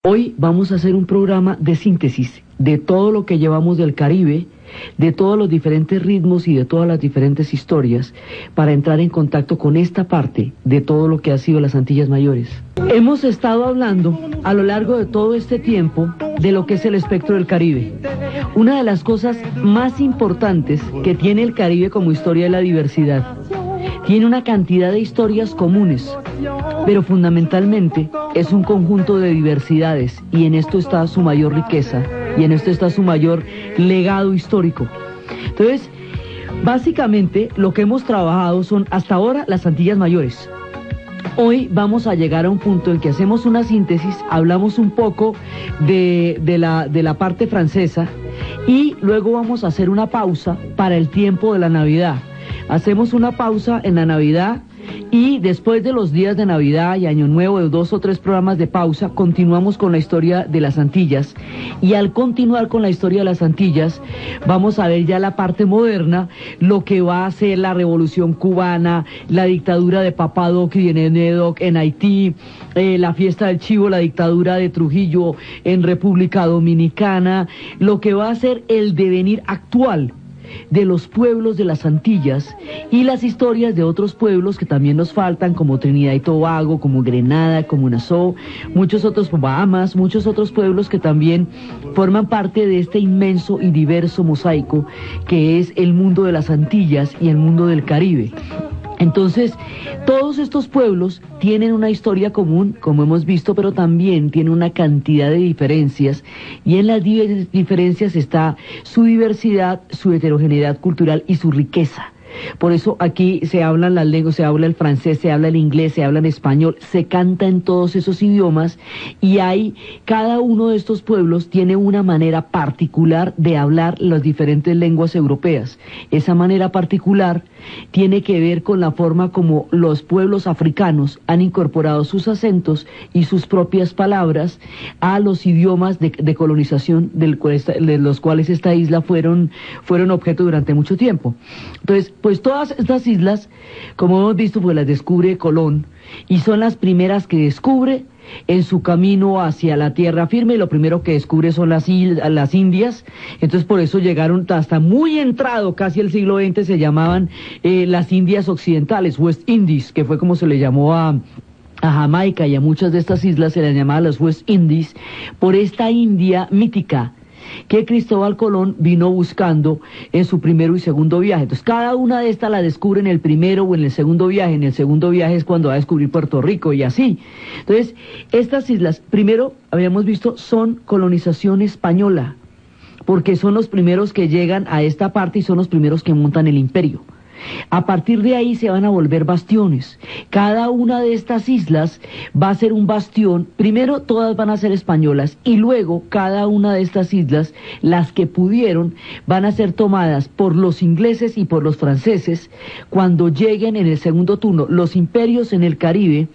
Hoy vamos a hacer un programa de síntesis de todo lo que llevamos del Caribe, de todos los diferentes ritmos y de todas las diferentes historias, para entrar en contacto con esta parte de todo lo que ha sido las Antillas Mayores. Hemos estado hablando a lo largo de todo este tiempo de lo que es el espectro del Caribe. Una de las cosas más importantes que tiene el Caribe como historia es la diversidad. Tiene una cantidad de historias comunes, pero fundamentalmente es un conjunto de diversidades, y en esto está su mayor riqueza, y en esto está su mayor legado histórico. Entonces, básicamente lo que hemos trabajado son hasta ahora las Antillas Mayores. Hoy vamos a llegar a un punto en que hacemos una síntesis, hablamos un poco de la parte francesa, y luego vamos a hacer una pausa para el tiempo de la Navidad. Hacemos una pausa en la Navidad y después de los días de Navidad y Año Nuevo, de 2 o 3 programas de pausa, continuamos con la historia de las Antillas. Y al continuar con la historia de las Antillas, vamos a ver ya la parte moderna, lo que va a ser la Revolución Cubana, la dictadura de Papa Doc y de Nene Doc en Haití, la fiesta del Chivo, la dictadura de Trujillo en República Dominicana, lo que va a ser el devenir actual de los pueblos de las Antillas y las historias de otros pueblos que también nos faltan, como Trinidad y Tobago, como Grenada, como Nassau, muchos otros, Bahamas, muchos otros pueblos que también forman parte de este inmenso y diverso mosaico que es el mundo de las Antillas y el mundo del Caribe. Entonces, todos estos pueblos tienen una historia común, como hemos visto, pero también tienen una cantidad de diferencias, y en las diferencias está su diversidad, su heterogeneidad cultural y su riqueza. Por eso aquí se hablan las lenguas, se habla el francés, se habla el inglés, se habla el español, se canta en todos esos idiomas, y cada uno de estos pueblos tiene una manera particular de hablar las diferentes lenguas europeas. Esa manera particular tiene que ver con la forma como los pueblos africanos han incorporado sus acentos y sus propias palabras a los idiomas de colonización de los cuales esta isla fueron objeto durante mucho tiempo. Entonces, pues todas estas islas, como hemos visto, pues las descubre Colón, y son las primeras que descubre en su camino hacia la tierra firme, y lo primero que descubre son las Indias. Entonces por eso llegaron hasta muy entrado, casi el siglo XX, se llamaban las Indias Occidentales, West Indies, que fue como se le llamó a Jamaica, y a muchas de estas islas se les llamaba las West Indies, por esta India mítica que Cristóbal Colón vino buscando en su primero y segundo viaje. Entonces cada una de estas la descubre en el primero o en el segundo viaje. En el segundo viaje es cuando va a descubrir Puerto Rico, y así. Entonces, estas islas, primero habíamos visto, son colonización española, porque son los primeros que llegan a esta parte y son los primeros que montan el imperio. A partir de ahí se van a volver bastiones. Cada una de estas islas va a ser un bastión. Primero todas van a ser españolas, y luego cada una de estas islas, las que pudieron, van a ser tomadas por los ingleses y por los franceses cuando lleguen en el segundo turno. Los imperios en el Caribe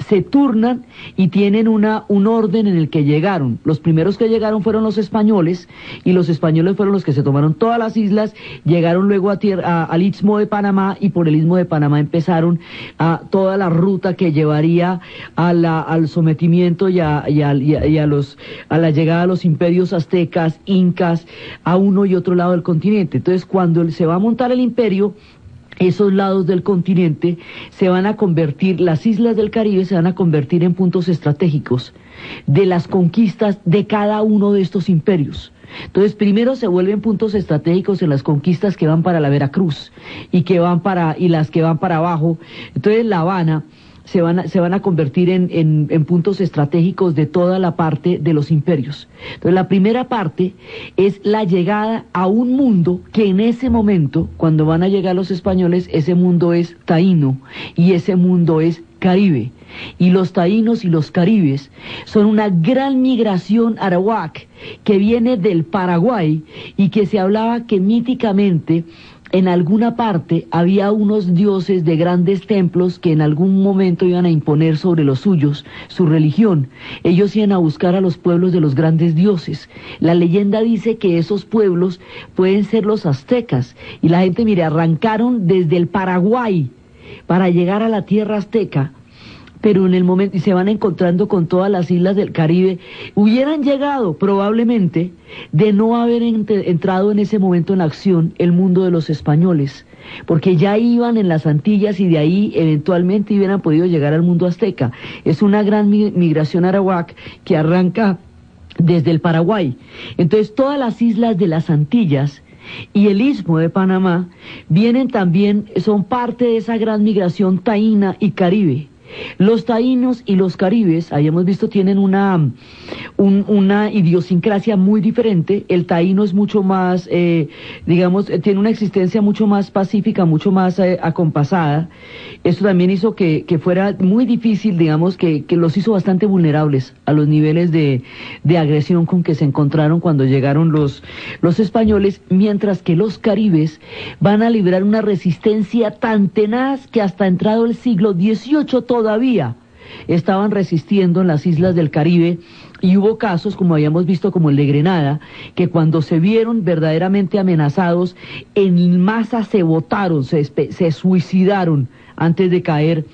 se turnan y tienen un orden en el que llegaron. Los primeros que llegaron fueron los españoles, y los españoles fueron los que se tomaron todas las islas, llegaron luego al Istmo de Panamá, y por el Istmo de Panamá empezaron toda la ruta que llevaría al sometimiento y a la llegada a los imperios aztecas, incas, a uno y otro lado del continente. Entonces, cuando se va a montar el imperio, esos lados del continente se van a convertir, las islas del Caribe se van a convertir en puntos estratégicos de las conquistas de cada uno de estos imperios. Entonces, primero se vuelven puntos estratégicos en las conquistas que van para la Veracruz y las que van para abajo. Entonces, La Habana se van a convertir en puntos estratégicos de toda la parte de los imperios. Entonces, la primera parte es la llegada a un mundo que en ese momento, cuando van a llegar los españoles, ese mundo es taíno y ese mundo es Caribe. Y los taínos y los caribes son una gran migración arawak que viene del Paraguay, y que se hablaba que míticamente en alguna parte había unos dioses de grandes templos que en algún momento iban a imponer sobre los suyos su religión. Ellos iban a buscar a los pueblos de los grandes dioses. La leyenda dice que esos pueblos pueden ser los aztecas, y la gente, mire, arrancaron desde el Paraguay para llegar a la tierra azteca, pero en el momento, y se van encontrando con todas las islas del Caribe, hubieran llegado probablemente de no haber entrado en ese momento en acción el mundo de los españoles, porque ya iban en las Antillas y de ahí eventualmente hubieran podido llegar al mundo azteca. Es una gran migración arawak que arranca desde el Paraguay. Entonces todas las islas de las Antillas y el Istmo de Panamá vienen también, son parte de esa gran migración taína y caribe. Los taínos y los caribes, habíamos visto, tienen una idiosincrasia muy diferente. El taíno es mucho más, digamos, tiene una existencia mucho más pacífica, mucho más acompasada. Esto también hizo que fuera muy difícil, digamos, que los hizo bastante vulnerables a los niveles de agresión con que se encontraron cuando llegaron los españoles, mientras que los caribes van a librar una resistencia tan tenaz que hasta entrado el siglo XVIII todavía estaban resistiendo en las islas del Caribe, y hubo casos, como habíamos visto, como el de Grenada, que cuando se vieron verdaderamente amenazados, en masa se botaron, se suicidaron antes de caer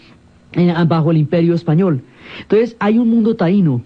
bajo el Imperio Español. Entonces hay un mundo taíno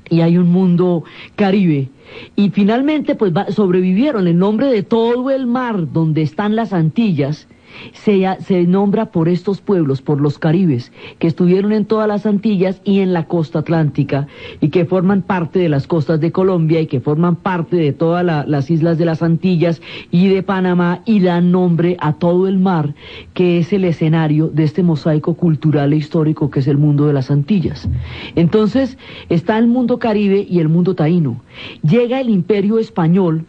y hay un mundo caribe, y finalmente pues sobrevivieron. El nombre de todo el mar donde están las Antillas se nombra por estos pueblos, por los caribes, que estuvieron en todas las Antillas y en la costa atlántica, y que forman parte de las costas de Colombia, y que forman parte de todas las islas de las Antillas y de Panamá, y dan nombre a todo el mar, que es el escenario de este mosaico cultural e histórico que es el mundo de las Antillas. Entonces está el mundo caribe y el mundo taíno. Llega el Imperio Español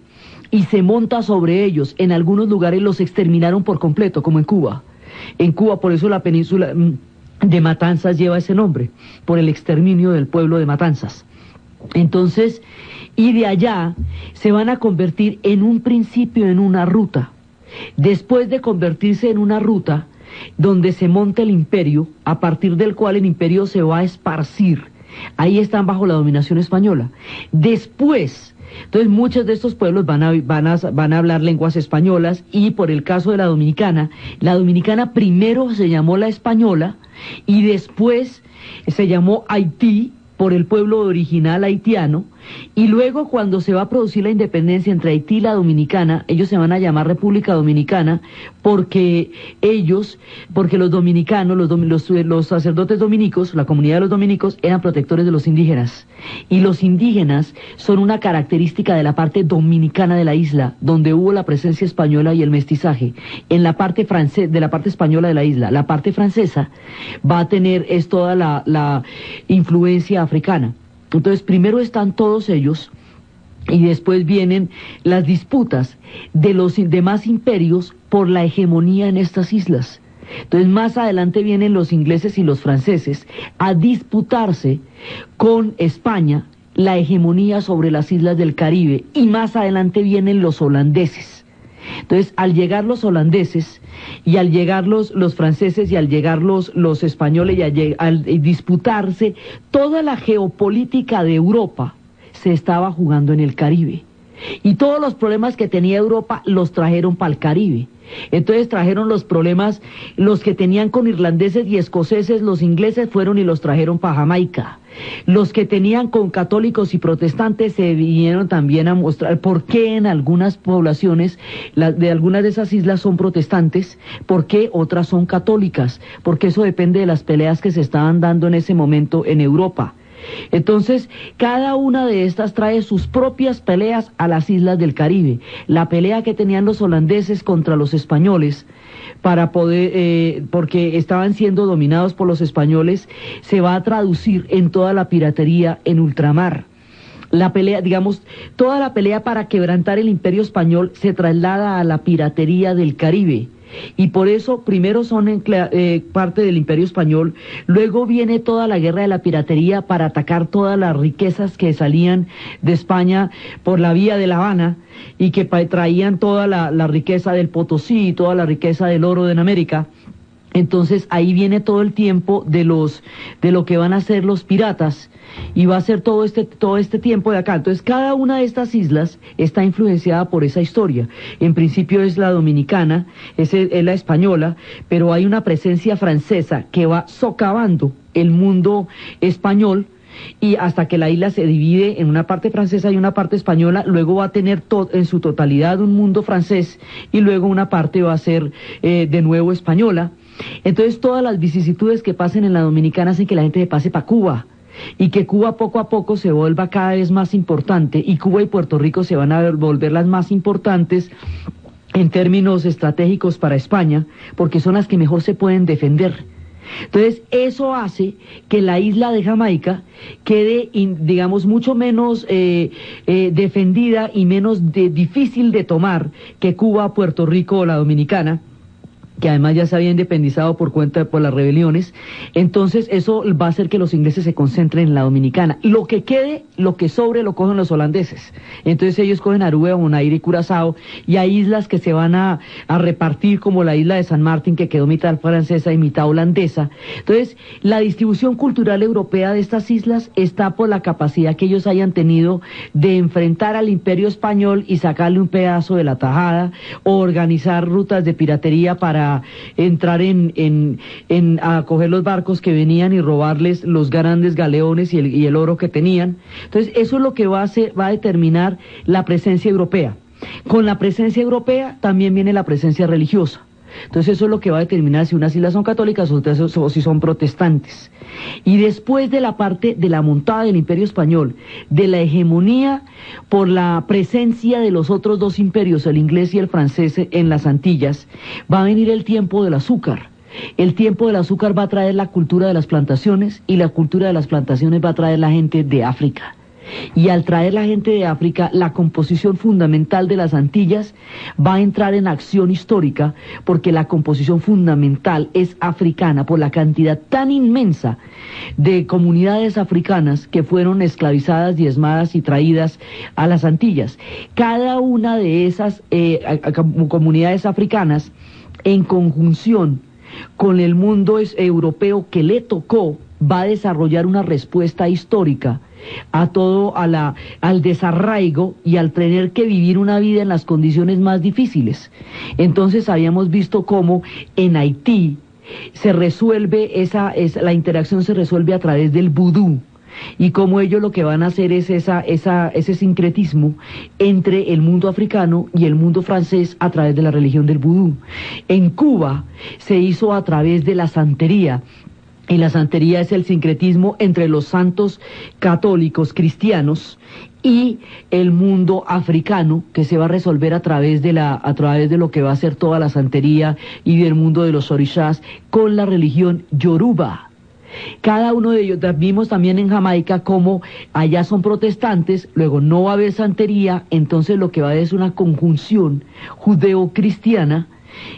y se monta sobre ellos. En algunos lugares los exterminaron por completo, como en Cuba. En Cuba, por eso la península de Matanzas lleva ese nombre, por el exterminio del pueblo de Matanzas. Entonces, y de allá se van a convertir en un principio en una ruta. Después de convertirse en una ruta donde se monta el imperio, a partir del cual el imperio se va a esparcir. Ahí están bajo la dominación española. Después, entonces muchos de estos pueblos van a hablar lenguas españolas, y por el caso de la dominicana primero se llamó la española y después se llamó Haití por el pueblo original haitiano, y luego cuando se va a producir la independencia entre Haití y la Dominicana, ellos se van a llamar República Dominicana, porque los dominicanos, los sacerdotes dominicos, la comunidad de los dominicos, eran protectores de los indígenas, y los indígenas son una característica de la parte dominicana de la isla, donde hubo la presencia española y el mestizaje. En la parte de la parte española de la isla, la parte francesa va a tener toda la influencia africana. Entonces primero están todos ellos, y después vienen las disputas de los demás imperios por la hegemonía en estas islas. Entonces más adelante vienen los ingleses y los franceses a disputarse con España la hegemonía sobre las islas del Caribe, y más adelante vienen los holandeses. Entonces, al llegar los holandeses, y al llegar los franceses, y al llegar los españoles, y al disputarse, toda la geopolítica de Europa se estaba jugando en el Caribe. Y todos los problemas que tenía Europa los trajeron para el Caribe. Entonces trajeron los problemas, los que tenían con irlandeses y escoceses, los ingleses fueron y los trajeron para Jamaica. Los que tenían con católicos y protestantes se vinieron también a mostrar por qué en algunas poblaciones de algunas de esas islas son protestantes, por qué otras son católicas, porque eso depende de las peleas que se estaban dando en ese momento en Europa. Entonces, cada una de estas trae sus propias peleas a las islas del Caribe. La pelea que tenían los holandeses contra los españoles para poder, porque estaban siendo dominados por los españoles, se va a traducir en toda la piratería en ultramar. La pelea, digamos, toda la pelea para quebrantar el imperio español se traslada a la piratería del Caribe. Y por eso primero son parte del Imperio Español, luego viene toda la guerra de la piratería para atacar todas las riquezas que salían de España por la vía de La Habana, y que traían toda la riqueza del Potosí y toda la riqueza del oro en América. Entonces ahí viene todo el tiempo de lo que van a ser los piratas, y va a ser todo este tiempo de acá. Entonces cada una de estas islas está influenciada por esa historia. En principio es la dominicana, es la española, pero hay una presencia francesa que va socavando el mundo español, y hasta que la isla se divide en una parte francesa y una parte española, luego va a tener en su totalidad un mundo francés y luego una parte va a ser de nuevo española. Entonces todas las vicisitudes que pasen en la Dominicana hacen que la gente se pase para Cuba y que Cuba poco a poco se vuelva cada vez más importante, y Cuba y Puerto Rico se van a volver las más importantes en términos estratégicos para España, porque son las que mejor se pueden defender. Entonces eso hace que la isla de Jamaica quede, digamos, mucho menos defendida y menos difícil de tomar que Cuba, Puerto Rico o la Dominicana, que además ya se había independizado por las rebeliones. Entonces eso va a hacer que los ingleses se concentren en la Dominicana. Lo que quede, lo que sobre, lo cogen los holandeses. Entonces ellos cogen Aruba, Bonaire y Curazao, y hay islas que se van a repartir, como la isla de San Martín, que quedó mitad francesa y mitad holandesa. Entonces la distribución cultural europea de estas islas está por la capacidad que ellos hayan tenido de enfrentar al Imperio Español y sacarle un pedazo de la tajada, o organizar rutas de piratería para entrar a coger los barcos que venían y robarles los grandes galeones y el oro que tenían. Entonces eso es lo que va a determinar la presencia europea. Con la presencia europea también viene la presencia religiosa. Entonces eso es lo que va a determinar si unas islas son católicas o si son protestantes. Y después de la parte de la montada del Imperio Español, de la hegemonía por la presencia de los otros dos imperios, el inglés y el francés, en las Antillas, va a venir el tiempo del azúcar. El tiempo del azúcar va a traer la cultura de las plantaciones, y la cultura de las plantaciones va a traer la gente de África. Y al traer la gente de África, la composición fundamental de las Antillas va a entrar en acción histórica, porque la composición fundamental es africana, por la cantidad tan inmensa de comunidades africanas que fueron esclavizadas, diezmadas y traídas a las Antillas. Cada una de esas comunidades africanas, en conjunción con el mundo europeo que le tocó, va a desarrollar una respuesta histórica al desarraigo y al tener que vivir una vida en las condiciones más difíciles. Entonces habíamos visto cómo en Haití se resuelve la interacción se resuelve a través del vudú, y cómo ellos lo que van a hacer es ese sincretismo entre el mundo africano y el mundo francés a través de la religión del vudú. En Cuba se hizo a través de la santería, y la santería es el sincretismo entre los santos católicos cristianos y el mundo africano, que se va a resolver a través de lo que va a ser toda la santería y del mundo de los orishas con la religión yoruba. Cada uno de ellos, vimos también en Jamaica como allá son protestantes, luego no va a haber santería, entonces lo que va a haber es una conjunción judeo-cristiana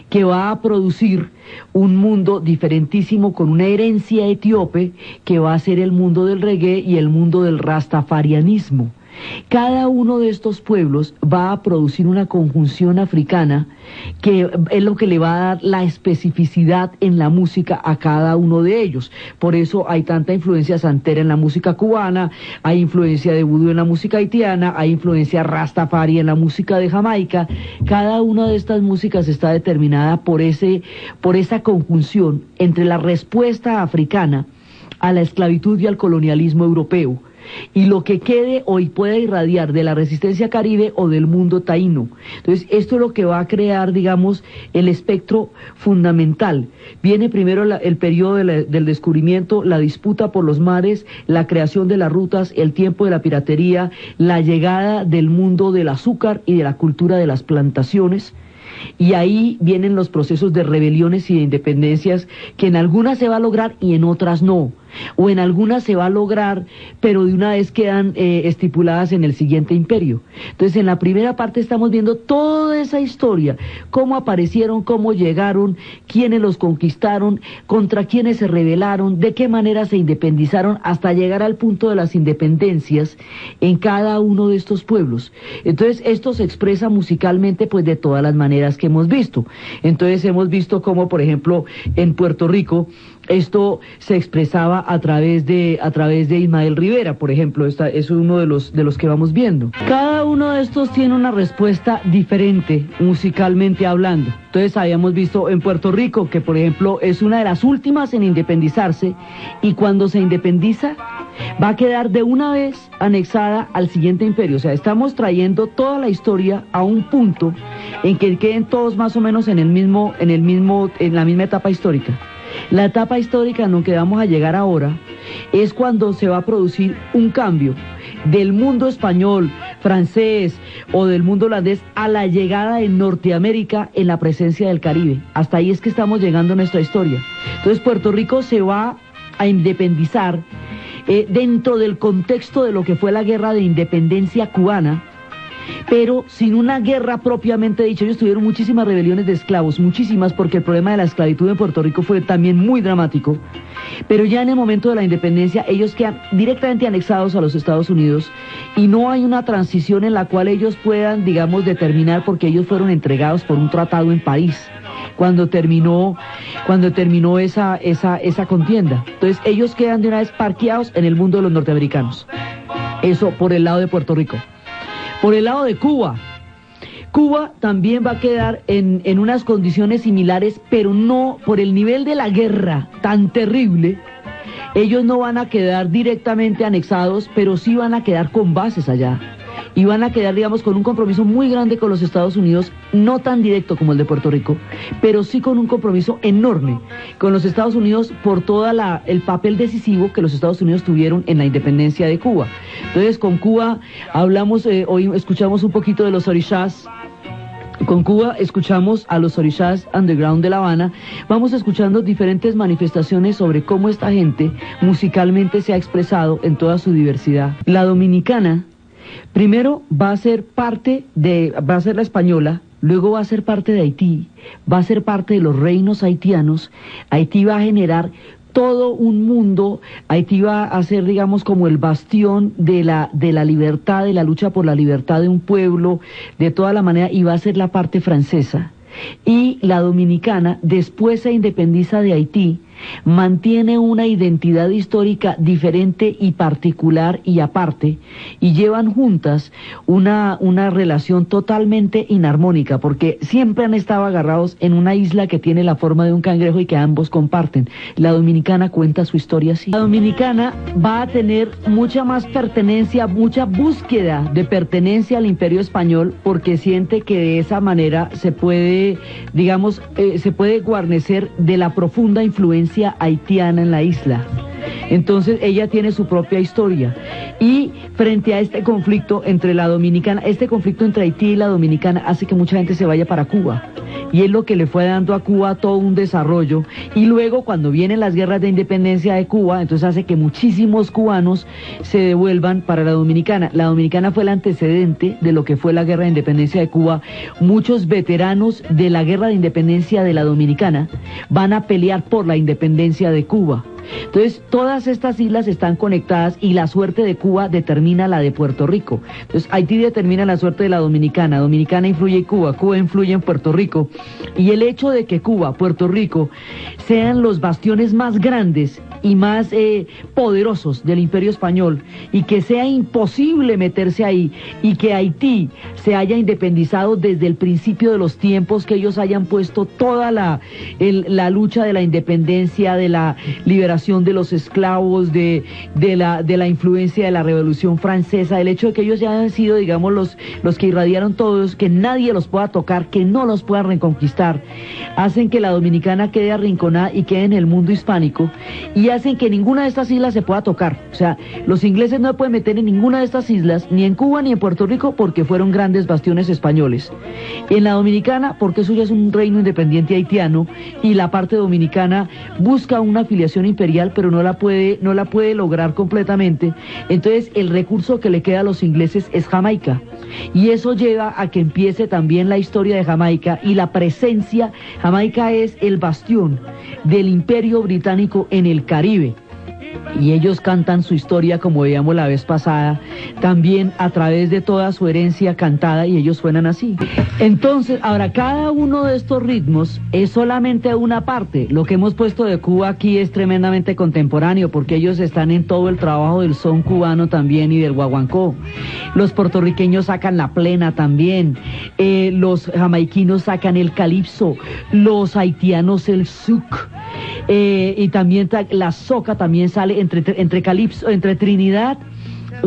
que va a producir un mundo diferentísimo, con una herencia etíope que va a ser el mundo del reggae y el mundo del rastafarianismo. Cada uno de estos pueblos va a producir una conjunción africana que es lo que le va a dar la especificidad en la música a cada uno de ellos. Por eso hay tanta influencia santera en la música cubana, hay influencia de vudú en la música haitiana, hay influencia rastafari en la música de Jamaica. Cada una de estas músicas está determinada por esa conjunción entre la respuesta africana a la esclavitud y al colonialismo europeo, y lo que quede hoy puede irradiar de la resistencia caribe o del mundo taíno. Entonces esto es lo que va a crear, digamos, el espectro fundamental. Viene primero el periodo del descubrimiento, la disputa por los mares, la creación de las rutas, el tiempo de la piratería, la llegada del mundo del azúcar y de la cultura de las plantaciones. Y ahí vienen los procesos de rebeliones y de independencias, que en algunas se va a lograr y en otras no, o en algunas se va a lograr, pero de una vez quedan estipuladas en el siguiente imperio. Entonces en la primera parte estamos viendo toda esa historia, cómo aparecieron, cómo llegaron, quiénes los conquistaron, contra quiénes se rebelaron, de qué manera se independizaron, hasta llegar al punto de las independencias en cada uno de estos pueblos. Entonces esto se expresa musicalmente pues de todas las maneras que hemos visto. Entonces hemos visto cómo, por ejemplo, en Puerto Rico Esto se expresaba a través de Ismael Rivera, por ejemplo. Esta es uno de los que vamos viendo. Cada uno de estos tiene una respuesta diferente, musicalmente hablando. Entonces habíamos visto en Puerto Rico, que por ejemplo es una de las últimas en independizarse, y cuando se independiza va a quedar de una vez anexada al siguiente imperio. O sea, estamos trayendo toda la historia a un punto en que queden todos más o menos en la misma etapa histórica. La etapa histórica en la que vamos a llegar ahora es cuando se va a producir un cambio del mundo español, francés o del mundo holandés a la llegada de Norteamérica en la presencia del Caribe. Hasta ahí es que estamos llegando en nuestra historia. Entonces Puerto Rico se va a independizar dentro del contexto de lo que fue la guerra de independencia cubana, pero sin una guerra propiamente dicha. Ellos tuvieron muchísimas rebeliones de esclavos, muchísimas, porque el problema de la esclavitud en Puerto Rico fue también muy dramático, pero ya en el momento de la independencia ellos quedan directamente anexados a los Estados Unidos y no hay una transición en la cual ellos puedan, digamos, determinar, porque ellos fueron entregados por un tratado en París cuando terminó esa contienda. Entonces ellos quedan de una vez parqueados en el mundo de los norteamericanos. Eso por el lado de Puerto Rico. Por el lado de Cuba, Cuba también va a quedar en unas condiciones similares, pero no por el nivel de la guerra tan terrible. Ellos no van a quedar directamente anexados, pero sí van a quedar con bases allá. Y van a quedar, digamos, con un compromiso muy grande con los Estados Unidos, no tan directo como el de Puerto Rico, pero sí con un compromiso enorme con los Estados Unidos por todo el papel decisivo que los Estados Unidos tuvieron en la independencia de Cuba. Entonces, con Cuba hablamos, hoy escuchamos un poquito de los orishas. Con Cuba escuchamos a los orishas underground de La Habana. Vamos escuchando diferentes manifestaciones sobre cómo esta gente musicalmente se ha expresado en toda su diversidad. La dominicana primero va a ser la española, luego va a ser parte de Haití, va a ser parte de los reinos haitianos. Haití va a generar todo un mundo. Haití va a ser, digamos, como el bastión de la libertad, de la lucha por la libertad de un pueblo, de toda la manera, y va a ser la parte francesa. Y la dominicana después se independiza de Haití, mantiene una identidad histórica diferente y particular y aparte, y llevan juntas una relación totalmente inarmónica, porque siempre han estado agarrados en una isla que tiene la forma de un cangrejo y que ambos comparten. La dominicana cuenta su historia así. La dominicana va a tener mucha más pertenencia, mucha búsqueda de pertenencia al Imperio Español, porque siente que de esa manera se puede, digamos, se puede guarnecer de la profunda influencia haitiana en la isla. Entonces ella tiene su propia historia, y frente a este conflicto entre la dominicana, este conflicto entre Haití y la dominicana hace que mucha gente se vaya para Cuba, y es lo que le fue dando a Cuba todo un desarrollo. Y luego cuando vienen las guerras de independencia de Cuba, entonces hace que muchísimos cubanos se devuelvan para la dominicana. La dominicana fue el antecedente de lo que fue la guerra de independencia de Cuba. Muchos veteranos de la guerra de independencia de la dominicana van a pelear por la independencia de Cuba. Entonces todas estas islas están conectadas, y la suerte de Cuba determina la de Puerto Rico. Entonces Haití determina la suerte de la dominicana, dominicana influye en Cuba, Cuba influye en Puerto Rico, y el hecho de que Cuba, Puerto Rico sean los bastiones más grandes y más poderosos del Imperio Español, y que sea imposible meterse ahí, y que Haití se haya independizado desde el principio de los tiempos, que ellos hayan puesto toda la lucha de la independencia, de la liberación de los esclavos, de la influencia de la Revolución Francesa, el hecho de que ellos ya han sido, digamos, los que irradiaron todos, que nadie los pueda tocar, que no los pueda reconquistar, hacen que la dominicana quede arrinconada y quede en el mundo hispánico, y hacen que ninguna de estas islas se pueda tocar. O sea, los ingleses no se pueden meter en ninguna de estas islas, ni en Cuba ni en Puerto Rico, porque fueron grandes bastiones españoles. En la dominicana, porque eso ya es un reino independiente haitiano, y la parte dominicana busca una afiliación imperial, pero no la puede lograr completamente. Entonces el recurso que le queda a los ingleses es Jamaica, y eso lleva a que empiece también la historia de Jamaica y la presencia. Jamaica es el bastión del Imperio Británico en el Caribe. y ellos cantan su historia, como veíamos la vez pasada, también a través de toda su herencia cantada, y ellos suenan así. Entonces, ahora, cada uno de estos ritmos es solamente una parte. Lo que hemos puesto de Cuba aquí es tremendamente contemporáneo, porque ellos están en todo el trabajo del son cubano también y del guaguancó. Los puertorriqueños sacan la plena también, los jamaiquinos sacan el calipso, los haitianos el zouk, y también la soca también sale entre calipso, entre Trinidad,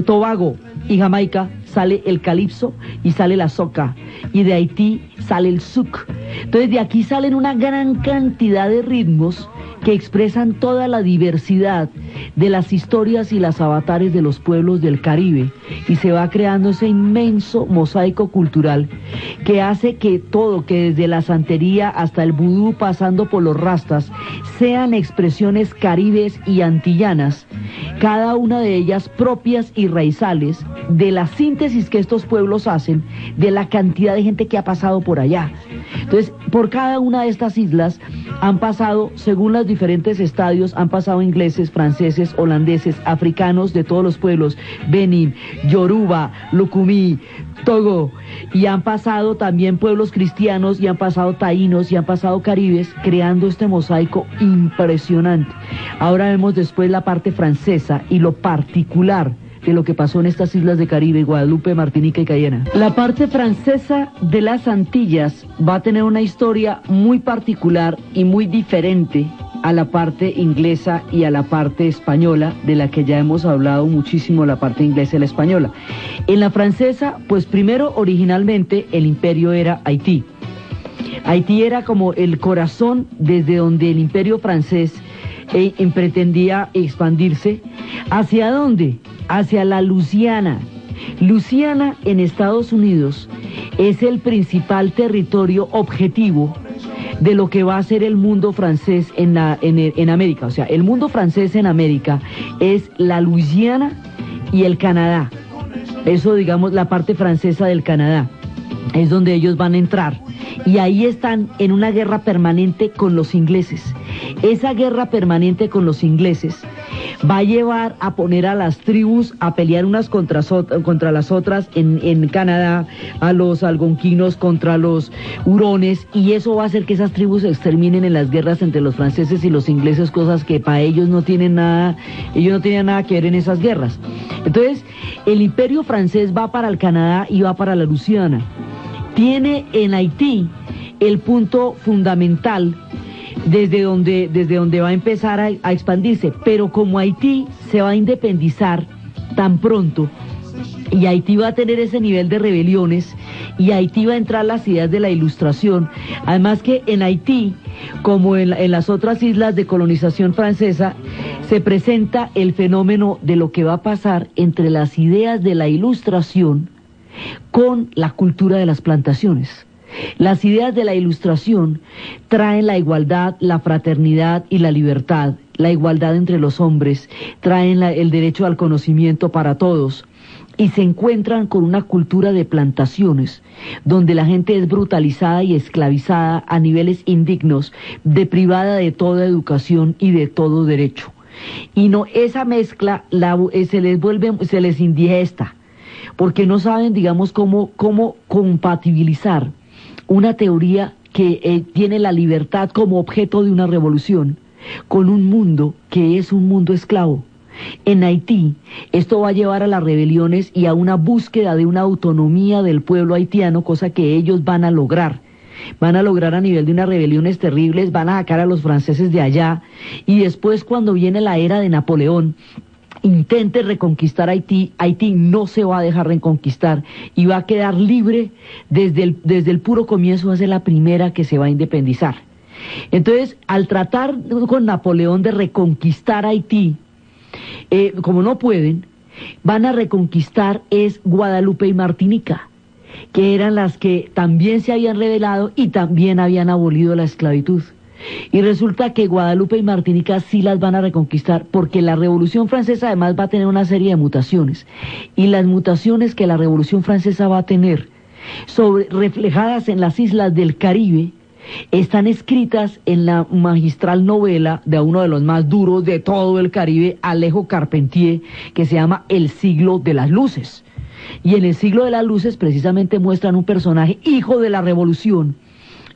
Tobago y Jamaica sale el calipso y sale la soca, y de Haití sale el zouk. Entonces de aquí salen una gran cantidad de ritmos que expresan toda la diversidad de las historias y las avatares de los pueblos del Caribe, y se va creando ese inmenso mosaico cultural que hace que todo, que desde la santería hasta el vudú pasando por los rastas, sean expresiones caribes y antillanas, cada una de ellas propias y raizales de la síntesis que estos pueblos hacen de la cantidad de gente que ha pasado por allá. Entonces, por cada una de estas islas han pasado, según los diferentes estadios, han pasado ingleses, franceses, holandeses, africanos de todos los pueblos, Benin, Yoruba, Lucumí, Togo, y han pasado también pueblos cristianos, y han pasado taínos, y han pasado caribes, creando este mosaico impresionante. Ahora vemos después la parte francesa y lo particular de lo que pasó en estas islas de Caribe, Guadalupe, Martinica y Cayena. La parte francesa de las Antillas va a tener una historia muy particular y muy diferente a la parte inglesa y a la parte española, de la que ya hemos hablado muchísimo, la parte inglesa y la española. En la francesa, pues primero, originalmente, el imperio era Haití. Haití era como el corazón desde donde el imperio francés pretendía expandirse. ¿Hacia dónde? Hacia la Luisiana. Luisiana en Estados Unidos es el principal territorio objetivo de lo que va a ser el mundo francés en América. O sea, el mundo francés en América es la Luisiana y el Canadá. Eso, digamos, la parte francesa del Canadá es donde ellos van a entrar, y ahí están en una guerra permanente con los ingleses. Esa guerra permanente con los ingleses va a llevar a poner a las tribus a pelear unas contra las otras en Canadá, a los algonquinos contra los hurones, y eso va a hacer que esas tribus se exterminen en las guerras entre los franceses y los ingleses, cosas que para ellos no tienen nada, ellos no tenían nada que ver en esas guerras. Entonces, el imperio francés va para el Canadá y va para la Luisiana. Tiene en Haití el punto fundamental desde donde va a empezar a expandirse, pero como Haití se va a independizar tan pronto, y Haití va a tener ese nivel de rebeliones, y Haití va a entrar las ideas de la Ilustración, además que en Haití, como en las otras islas de colonización francesa, se presenta el fenómeno de lo que va a pasar entre las ideas de la Ilustración con la cultura de las plantaciones. Las ideas de la Ilustración traen la igualdad, la fraternidad y la libertad, la igualdad entre los hombres, traen el derecho al conocimiento para todos, y se encuentran con una cultura de plantaciones, donde la gente es brutalizada y esclavizada a niveles indignos, deprivada de toda educación y de todo derecho. Y no, esa mezcla se les indigesta, porque no saben, digamos, cómo compatibilizar una teoría que tiene la libertad como objeto de una revolución con un mundo que es un mundo esclavo. En Haití, esto va a llevar a las rebeliones y a una búsqueda de una autonomía del pueblo haitiano, cosa que ellos van a lograr. Van a lograr a nivel de unas rebeliones terribles, van a sacar a los franceses de allá, y después, cuando viene la era de Napoleón, intente reconquistar Haití, Haití no se va a dejar reconquistar y va a quedar libre desde el puro comienzo, va a ser la primera que se va a independizar. Entonces, al tratar con Napoleón de reconquistar Haití, como no pueden, van a reconquistar es Guadalupe y Martinica, que eran las que también se habían rebelado y también habían abolido la esclavitud. Y resulta que Guadalupe y Martinica sí las van a reconquistar, porque la Revolución Francesa además va a tener una serie de mutaciones, y las mutaciones que la Revolución Francesa va a tener reflejadas en las islas del Caribe están escritas en la magistral novela de uno de los más duros de todo el Caribe, Alejo Carpentier, que se llama El siglo de las luces. Y en El siglo de las luces precisamente muestran un personaje hijo de la revolución,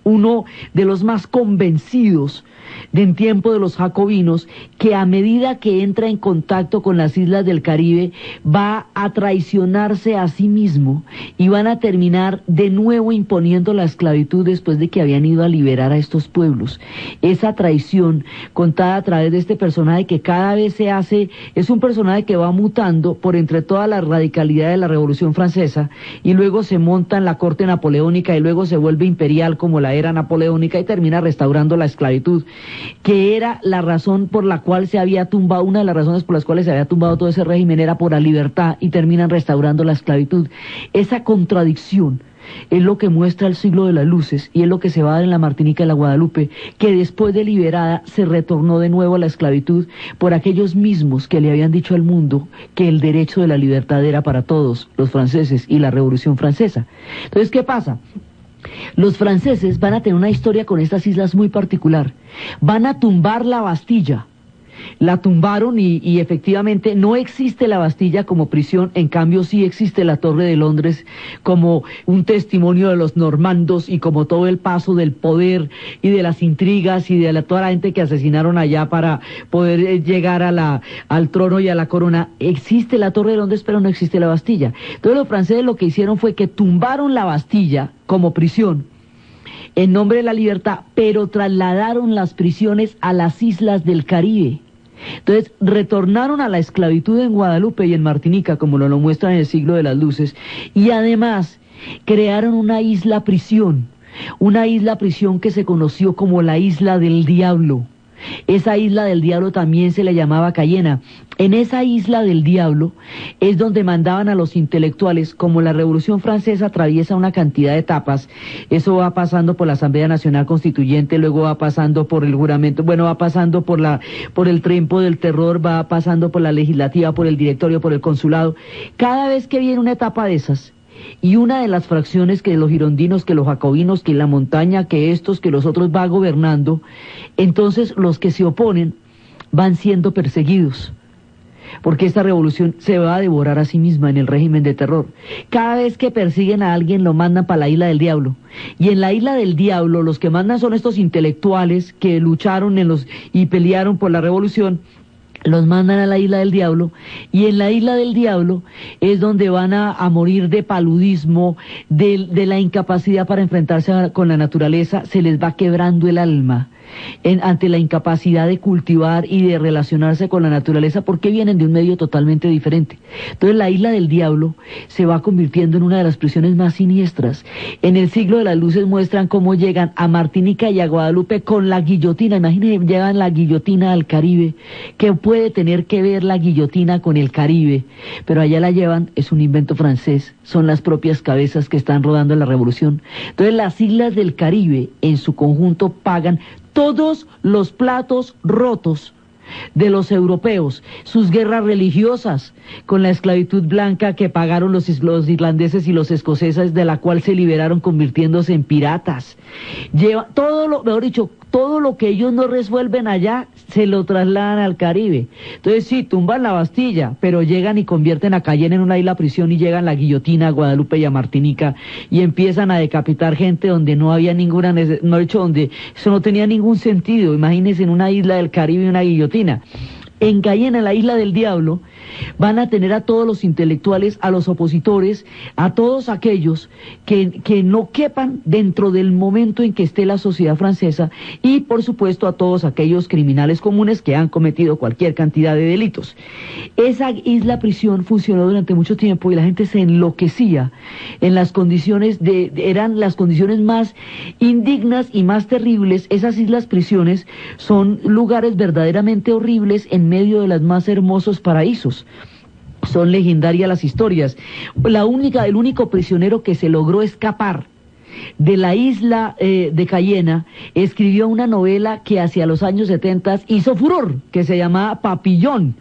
uno de los más convencidos en tiempo de los jacobinos, que a medida que entra en contacto con las islas del Caribe va a traicionarse a sí mismo y van a terminar de nuevo imponiendo la esclavitud después de que habían ido a liberar a estos pueblos. Esa traición contada a través de este personaje que cada vez se hace, es un personaje que va mutando por entre toda la radicalidad de la Revolución Francesa y luego se monta en la corte napoleónica y luego se vuelve imperial como la era napoleónica y termina restaurando la esclavitud, que era la razón por la cual se había tumbado, una de las razones por las cuales se había tumbado todo ese régimen era por la libertad, y terminan restaurando la esclavitud. Esa contradicción es lo que muestra el siglo de las luces y es lo que se va a dar en la Martinica y la Guadalupe, que después de liberada se retornó de nuevo a la esclavitud por aquellos mismos que le habían dicho al mundo que el derecho de la libertad era para todos, los franceses y la Revolución Francesa. Entonces, ¿qué pasa? Los franceses van a tener una historia con estas islas muy particular. Van a tumbar la Bastilla. La tumbaron y efectivamente no existe la Bastilla como prisión, en cambio sí existe la Torre de Londres como un testimonio de los normandos y como todo el paso del poder y de las intrigas y de toda la gente que asesinaron allá para poder llegar a al trono y a la corona. Existe la Torre de Londres, pero no existe la Bastilla. Entonces los franceses lo que hicieron fue que tumbaron la Bastilla como prisión en nombre de la libertad, pero trasladaron las prisiones a las islas del Caribe. Entonces retornaron a la esclavitud en Guadalupe y en Martinica, como lo muestran en el siglo de las luces, y además crearon una isla prisión que se conoció como la Isla del Diablo. Esa Isla del Diablo también se le llamaba Cayena. En esa Isla del Diablo es donde mandaban a los intelectuales. Como la Revolución Francesa atraviesa una cantidad de etapas, eso va pasando por la Asamblea Nacional Constituyente, luego va pasando por el juramento, bueno, va pasando por el tiempo del terror, va pasando por la legislativa, por el directorio, por el consulado. Cada vez que viene una etapa de esas, y una de las fracciones que los girondinos, que los jacobinos, que la montaña, que estos, que los otros va gobernando, entonces los que se oponen van siendo perseguidos, porque esta revolución se va a devorar a sí misma en el régimen de terror. Cada vez que persiguen a alguien lo mandan para la Isla del Diablo, y en la Isla del Diablo los que mandan son estos intelectuales que lucharon y pelearon por la revolución. Los mandan a la Isla del Diablo, y en la Isla del Diablo es donde van a morir de paludismo, de la incapacidad para enfrentarse con la naturaleza. Se les va quebrando el alma ante la incapacidad de cultivar y de relacionarse con la naturaleza, porque vienen de un medio totalmente diferente. Entonces la Isla del Diablo se va convirtiendo en una de las prisiones más siniestras. En el siglo de las luces muestran cómo llegan a Martinica y a Guadalupe con la guillotina. Imagínense, llevan la guillotina al Caribe. ¿Qué puede tener que ver la guillotina con el Caribe? Pero allá la llevan, es un invento francés, son las propias cabezas que están rodando la revolución. Entonces las islas del Caribe en su conjunto pagan todos los platos rotos de los europeos, sus guerras religiosas con la esclavitud blanca que pagaron los irlandeses y los escoceses, de la cual se liberaron convirtiéndose en piratas. Mejor dicho, todo lo que ellos no resuelven allá se lo trasladan al Caribe. Entonces sí, tumban la Bastilla, pero llegan y convierten a Cayena en una isla prisión, y llegan la guillotina a Guadalupe y a Martinica y empiezan a decapitar gente donde no había ninguna donde eso no tenía ningún sentido. Imagínense, en una isla del Caribe una guillotina. En Cayena, en la Isla del Diablo, van a tener a todos los intelectuales, a los opositores, a todos aquellos que no quepan dentro del momento en que esté la sociedad francesa, y por supuesto a todos aquellos criminales comunes que han cometido cualquier cantidad de delitos. Esa isla prisión funcionó durante mucho tiempo y la gente se enloquecía en las condiciones eran las condiciones más indignas y más terribles. Esas islas prisiones son lugares verdaderamente horribles en medio de los más hermosos paraísos. Son legendarias las historias. El único prisionero que se logró escapar de la isla de Cayena escribió una novela que hacia los años 70 hizo furor, que se llamaba Papillón,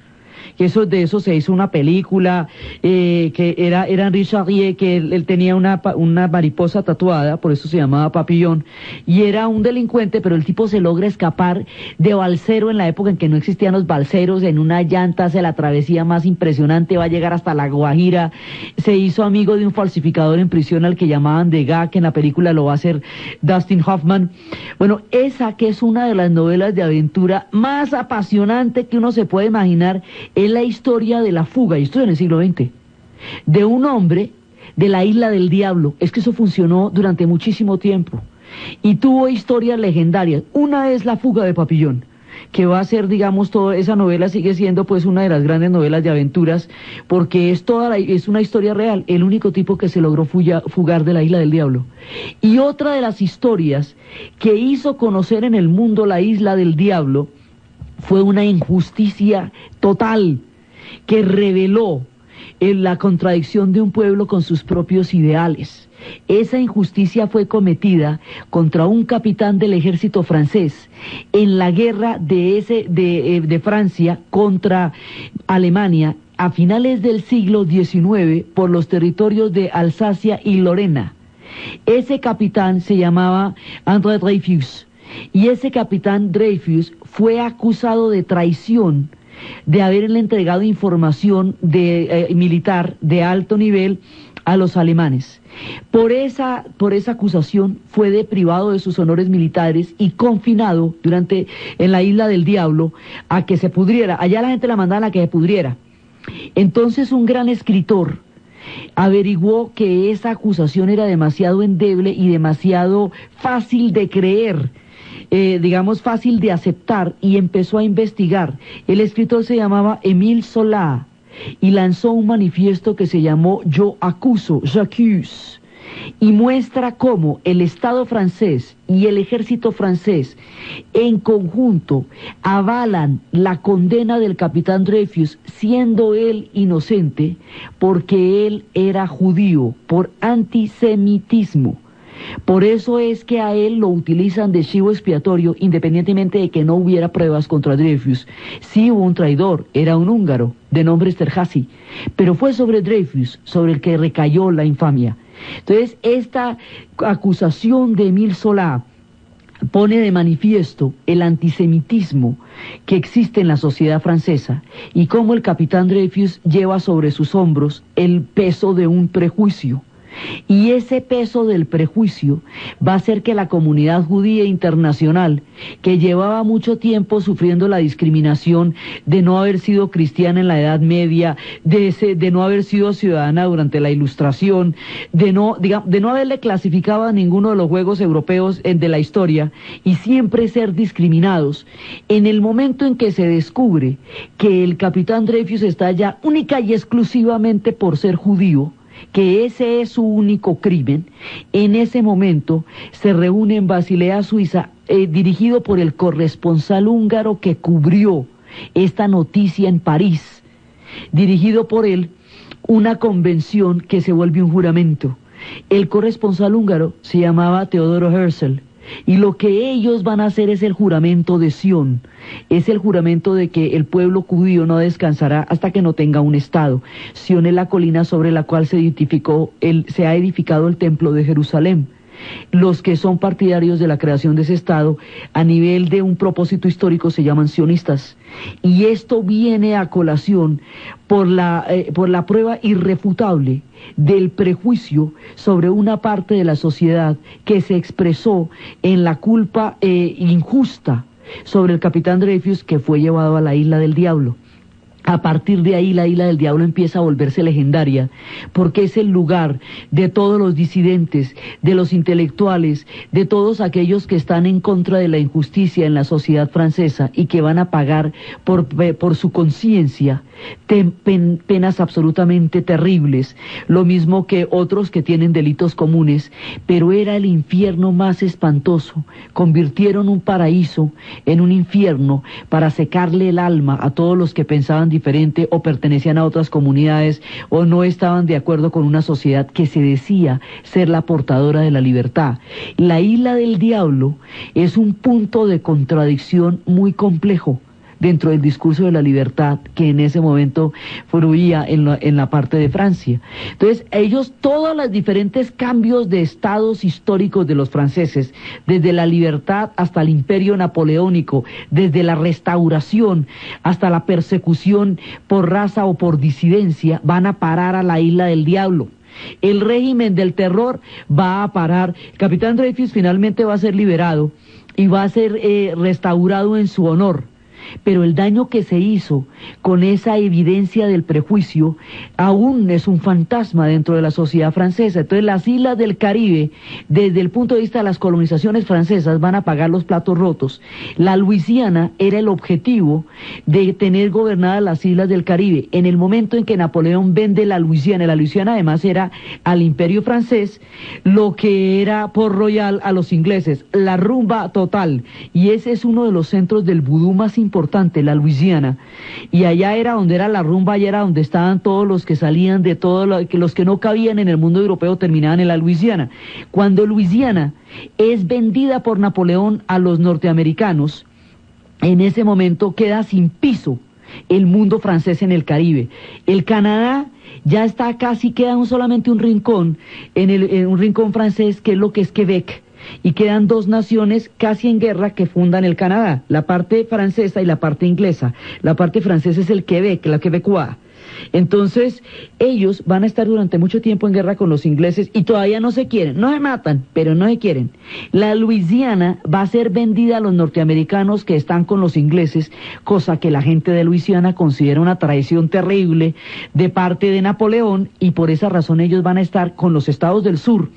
que de eso se hizo una película, que era Henri Charrier, que él tenía una mariposa tatuada, por eso se llamaba Papillon, y era un delincuente, pero el tipo se logra escapar de balsero en la época en que no existían los balseros, en una llanta hace la travesía más impresionante, va a llegar hasta La Guajira, se hizo amigo de un falsificador en prisión al que llamaban Degas, que en la película lo va a hacer Dustin Hoffman. Bueno, esa que es una de las novelas de aventura más apasionante que uno se puede imaginar, es la historia de la fuga, y esto es en el siglo XX, de un hombre de la Isla del Diablo. Es que eso funcionó durante muchísimo tiempo y tuvo historias legendarias. Una es La fuga de Papillon, que va a ser, digamos, toda esa novela sigue siendo pues una de las grandes novelas de aventuras, porque es una historia real, el único tipo que se logró fugar de la Isla del Diablo. Y otra de las historias que hizo conocer en el mundo la Isla del Diablo fue una injusticia total que reveló la contradicción de un pueblo con sus propios ideales. Esa injusticia fue cometida contra un capitán del ejército francés en la guerra de Francia contra Alemania a finales del siglo XIX por los territorios de Alsacia y Lorena. Ese capitán se llamaba André Dreyfus, y ese capitán Dreyfus fue acusado de traición, de haberle entregado información militar de alto nivel a los alemanes. Por esa acusación fue deprivado de sus honores militares y confinado en la Isla del Diablo a que se pudriera. Allá la gente la mandaba a que se pudriera. Entonces un gran escritor averiguó que esa acusación era demasiado endeble y demasiado fácil de creer, digamos fácil de aceptar, y empezó a investigar. El escritor se llamaba Émile Zola y lanzó un manifiesto que se llamó Yo acuso, J'accuse, y muestra cómo el Estado francés y el ejército francés en conjunto avalan la condena del capitán Dreyfus, siendo él inocente porque él era judío, por antisemitismo. Por eso es que a él lo utilizan de chivo expiatorio, independientemente de que no hubiera pruebas contra Dreyfus. Sí hubo un traidor, era un húngaro de nombre Esterházy, pero fue sobre Dreyfus sobre el que recayó la infamia. Entonces, esta acusación de Émile Zola pone de manifiesto el antisemitismo que existe en la sociedad francesa y cómo el capitán Dreyfus lleva sobre sus hombros el peso de un prejuicio. Y ese peso del prejuicio va a hacer que la comunidad judía internacional, que llevaba mucho tiempo sufriendo la discriminación de no haber sido cristiana en la Edad Media, de no haber sido ciudadana durante la Ilustración, de no haberle clasificado a ninguno de los juegos europeos de la historia y siempre ser discriminados, en el momento en que se descubre que el capitán Dreyfus está allá única y exclusivamente por ser judío, que ese es su único crimen, en ese momento se reúne en Basilea, Suiza, dirigido por el corresponsal húngaro que cubrió esta noticia en París, dirigido por él, una convención que se vuelve un juramento. El corresponsal húngaro se llamaba Teodoro Herzl, y lo que ellos van a hacer es el juramento de Sion, es el juramento de que el pueblo judío no descansará hasta que no tenga un estado. Sion es la colina sobre la cual se ha edificado el templo de Jerusalén. Los que son partidarios de la creación de ese estado a nivel de un propósito histórico se llaman sionistas, y esto viene a colación por la prueba irrefutable del prejuicio sobre una parte de la sociedad que se expresó en la culpa injusta sobre el capitán Dreyfus, que fue llevado a la Isla del Diablo. A partir de ahí la Isla del Diablo empieza a volverse legendaria, porque es el lugar de todos los disidentes, de los intelectuales, de todos aquellos que están en contra de la injusticia en la sociedad francesa y que van a pagar por su conciencia penas absolutamente terribles, lo mismo que otros que tienen delitos comunes, pero era el infierno más espantoso. Convirtieron un paraíso en un infierno para secarle el alma a todos los que pensaban diferente o pertenecían a otras comunidades o no estaban de acuerdo con una sociedad que se decía ser la portadora de la libertad. La Isla del Diablo es un punto de contradicción muy complejo. dentro del discurso de la libertad que en ese momento fluía en la parte de Francia. Entonces, ellos, todos los diferentes cambios de estados históricos de los franceses, desde la libertad hasta el imperio napoleónico, desde la restauración hasta la persecución por raza o por disidencia, van a parar a la isla del diablo. El régimen del terror va a parar. El capitán Dreyfus finalmente va a ser liberado y va a ser restaurado en su honor. Pero el daño que se hizo con esa evidencia del prejuicio aún es un fantasma dentro de la sociedad francesa. Entonces las islas del Caribe, desde el punto de vista de las colonizaciones francesas, van a pagar los platos rotos. La Luisiana era el objetivo de tener gobernadas las islas del Caribe. En el momento en que Napoleón vende la Luisiana además era al imperio francés lo que era Port Royal a los ingleses, la rumba total. Y ese es uno de los centros del vudú más importante, la Luisiana, y allá era donde era la rumba, allá era donde estaban todos los que salían de los que no cabían en el mundo europeo terminaban en la Luisiana. Cuando Luisiana es vendida por Napoleón a los norteamericanos, en ese momento queda sin piso el mundo francés en el Caribe. El Canadá ya está casi, queda solamente un rincón, en un rincón francés que es lo que es Quebec, y quedan dos naciones casi en guerra que fundan el Canadá, la parte francesa y la parte inglesa. La parte francesa es el Quebec, la Quebecois. Entonces, ellos van a estar durante mucho tiempo en guerra con los ingleses y todavía no se quieren, no se matan, pero no se quieren. La Luisiana va a ser vendida a los norteamericanos que están con los ingleses, cosa que la gente de Luisiana considera una traición terrible de parte de Napoleón, y por esa razón ellos van a estar con los estados del sur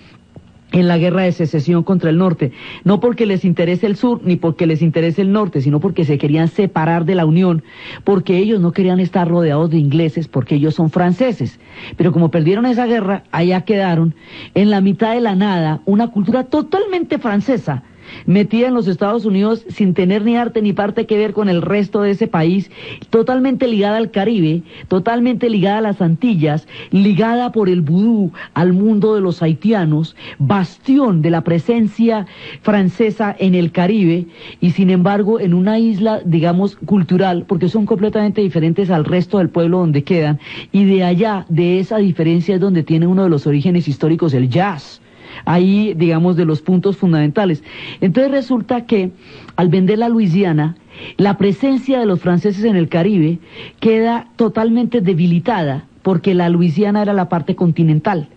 en la guerra de secesión contra el norte, no porque les interese el sur ni porque les interese el norte, sino porque se querían separar de la Unión, porque ellos no querían estar rodeados de ingleses, porque ellos son franceses. Pero como perdieron esa guerra, allá quedaron en la mitad de la nada, una cultura totalmente francesa, metida en los Estados Unidos sin tener ni arte ni parte que ver con el resto de ese país, totalmente ligada al Caribe, totalmente ligada a las Antillas, ligada por el vudú al mundo de los haitianos, bastión de la presencia francesa en el Caribe, y sin embargo en una isla, digamos, cultural, porque son completamente diferentes al resto del pueblo donde quedan, y de allá, de esa diferencia es donde tiene uno de los orígenes históricos el jazz. Ahí, digamos, de los puntos fundamentales. Entonces resulta que al vender la Luisiana, la presencia de los franceses en el Caribe queda totalmente debilitada, porque la Luisiana era la parte continental.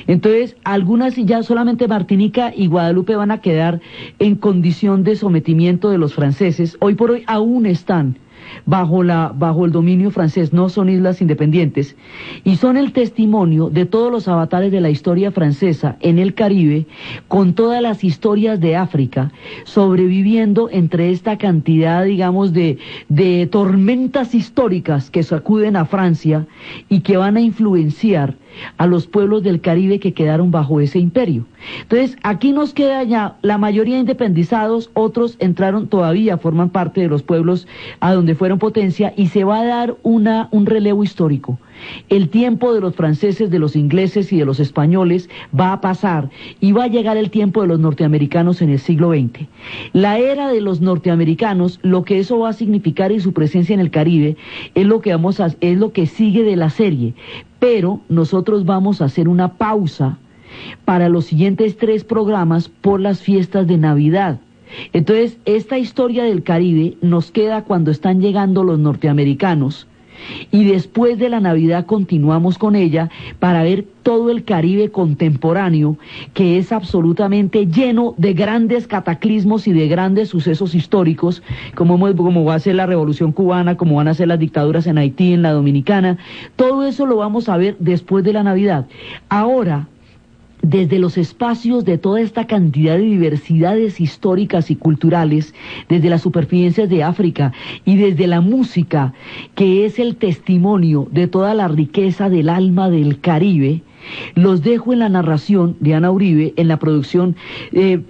Entonces, algunas ya solamente Martinica y Guadalupe van a quedar en condición de sometimiento de los franceses. Hoy por hoy aún están bajo el dominio francés, no son islas independientes, y son el testimonio de todos los avatares de la historia francesa en el Caribe, con todas las historias de África, sobreviviendo entre esta cantidad, digamos, de tormentas históricas que sacuden a Francia y que van a influenciar a los pueblos del Caribe que quedaron bajo ese imperio. Entonces, aquí nos queda ya la mayoría independizados, otros entraron todavía, forman parte de los pueblos a donde fueron potencia, y se va a dar un relevo histórico. El tiempo de los franceses, de los ingleses y de los españoles va a pasar, y va a llegar el tiempo de los norteamericanos en el siglo XX. La era de los norteamericanos, lo que eso va a significar y su presencia en el Caribe, es lo que sigue de la serie. Pero nosotros vamos a hacer una pausa para los siguientes 3 programas por las fiestas de Navidad. Entonces, esta historia del Caribe nos queda cuando están llegando los norteamericanos, y después de la Navidad continuamos con ella para ver todo el Caribe contemporáneo, que es absolutamente lleno de grandes cataclismos y de grandes sucesos históricos, como va a ser la Revolución Cubana, como van a ser las dictaduras en Haití, en la Dominicana. Todo eso lo vamos a ver después de la Navidad. Ahora, desde los espacios de toda esta cantidad de diversidades históricas y culturales, desde las superficies de África y desde la música, que es el testimonio de toda la riqueza del alma del Caribe, los dejo en la narración de Ana Uribe, en la producción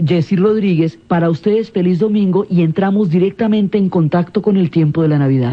Jessy Rodríguez. Para ustedes, feliz domingo, y entramos directamente en contacto con el tiempo de la Navidad.